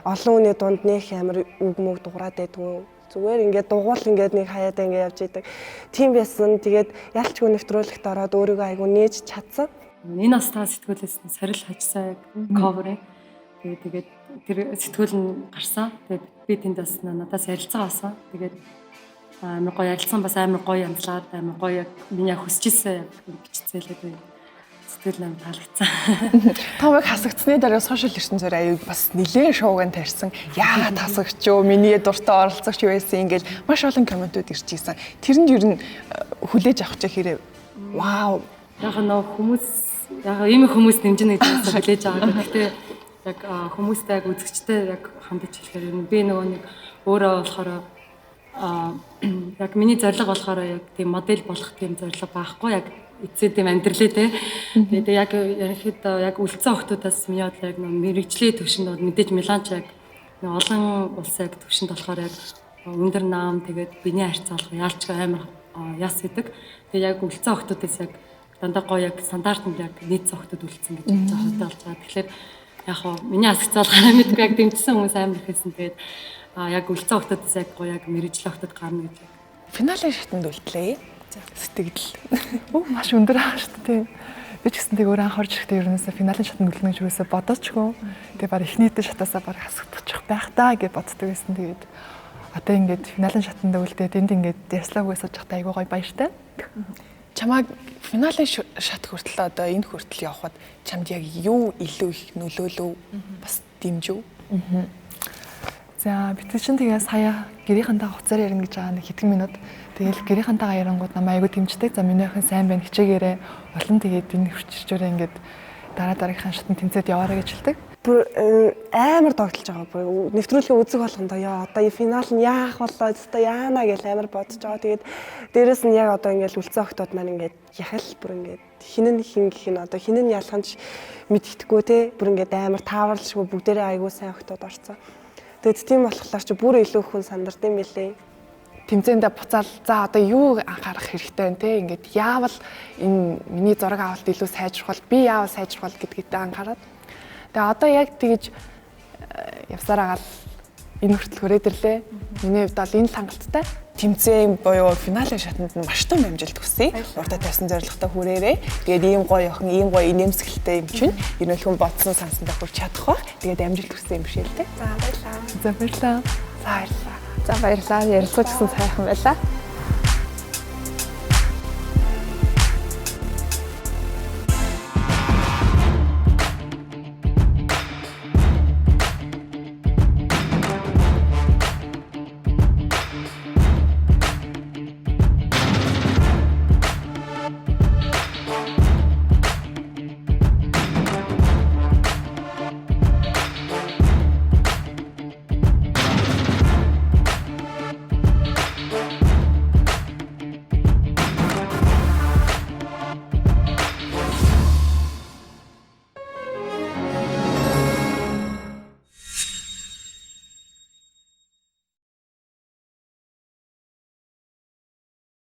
олон хүний дунд нэх амар үг мөг дуурайд байдгүй. Зүгээр ингээд дугуул ингээд нэг хаяада ингээд явж идэг. Тийм байсан. Тэгээд ялчгүй нэвтрүүлэгт ороод өөрийгөө айгу нээж чадсан. Энэ настаа сэтгүүлээс сорил хажсаа яг cover. Тэгээд тэр сэтгүүл нь гарсан. Тэгээд би тэндээс надаас ярилцаа авсан. Тэгээд амар гоё ярилцсан бас амар гоё амлаад амар гоё яг миний хүсчихсэн бичцээлээ сэтгэл нам таалагдсан. Томог хасагдсны дараа сошиал ертөнцөөр аяг бас нэлээд шууган тарьсан. Яагаад хасагч юу? Миний дуртай оролцогч юу байсан ингээд маш олон комментууд ирж ийсэн. Тэрэнд ер нь хүлээж авах чих хэрэг. Вау. Яг нөө хүмүүс яг ийм хүмүүс дэмжинэ гэж хүлээж байгаа. Гэхдээ яг хүмүүстэй яг үзэгчтэй яг хандаж хэлэхээр ер нь би нөгөө нэг өөрөө болохоор яг миний зорилго болохоор яг тийм модель болох тийм зорилго байхгүй яг эцсийн тийм амьдралээ те. Тэгээд яг ерөнхийдөө яг үлдсэн охтуудаас миний бодлоо яг мэрэгжлийн төвшөнд бол мэдээж Миланч яг олон улсын яг төвшөнд болохоор яг өндөр наам тэгээд биений харьцаалга яалч амар яс гэдэг. Тэгээд яг үлдсэн охтуудаас яг дандаа гоё яг стандартнд яг нийцсэн охтууд үлдсэн гэж бодож байгаа. Тэгэхээр яг хоо миний асгцаалгаараа мэдгүй яг дэмжсэн хүмүүс амар ихсэн. Тэгээд яг үлдсэн охтуудаас яг гоё яг мэрэгжлийн охтууд гарна гэж. Финалийн шатанд үлдлээ. Сэтгэл. Маш өндөр аа шүү дээ. Би ч гэсэн тэг өөрөө анхаарч ирэхдээ ерөнөөсөө финалийн шатанд үлдэнэ гэж юусаа бодоочгүй. Тэгээ баг эхнийдээ шатаасаа баг хасагдчих байх даа гэж боддог байсан. Тэгээд одоо ингээд финалийн шатанд үлдээд энд ингээд ярьслаагүй сууж байхдаа айгуу гоё баяртай. Чамайг финалийн шат хүртэл одоо энэ хүртэл явхад чамд яг юу илүү их нөлөөлөв? Бас дэмжив? За бид чинь тэгээ сая гэрийнхантайгаа хуцаар ярина гэж байгаа нэг хэдэн минут. Тэгэл гэрийнхантайгаа ярангууд намайг айгуу дэмждэг. За миний охин сайн байна хичээгээрээ олон тэгээд энэ хүчирчээрээ ингээд дараагийнхаа шатнд тэмцээд яваарай гэж хэлдэг. Бүр амар догтлж байгаа. Бүр нэвтрүүлгийн үзэг болгондоо яа одоо энэ финал нь яах болоо өстой яана гэж амар бодож байгаа. Тэгээд дээрэс нь яг одоо ингээд үлцэн охтууд маань ингээд яхал бүр ингээд хинэн хин гэх нь одоо хинэн ялханч мэддэхгүй те. Бүр ингээд амар тааварлшгүй бүгдээрээ айгуу сайн охтууд орцсон. Тэгээд тийм болохоор чи бүр илүү хүн сандард юм билээ. Тэмцээндээ буцаал за одоо юу анхаарах хэрэгтэй вэ те ингээд яавал энэ миний зураг авалт илүү сайжрах би яавал сайжрах гэдэгтээ анхаарат. Тэгээ одоо яг тэгэж явсараагаал энэ хүртэл хүрээд ирлээ. Миний хувьд бол энэ хангалттай. Тэмцээн буюу финалийн шатанд нь маш том амжилт хүсье. Урдаа тавьсан зорилготой хүрээрээ. Тэгээд ийм гоё охин, ийм гоё инээмсэглэлтэй юм чинь энэ хүн бодсон сансандаа хүрч чадах бах. Тэгээд амжилт хүсье юм шиг л дээ. За баярлалаа. За баярлалаа. Ярилцаж гисэн сайхан байлаа.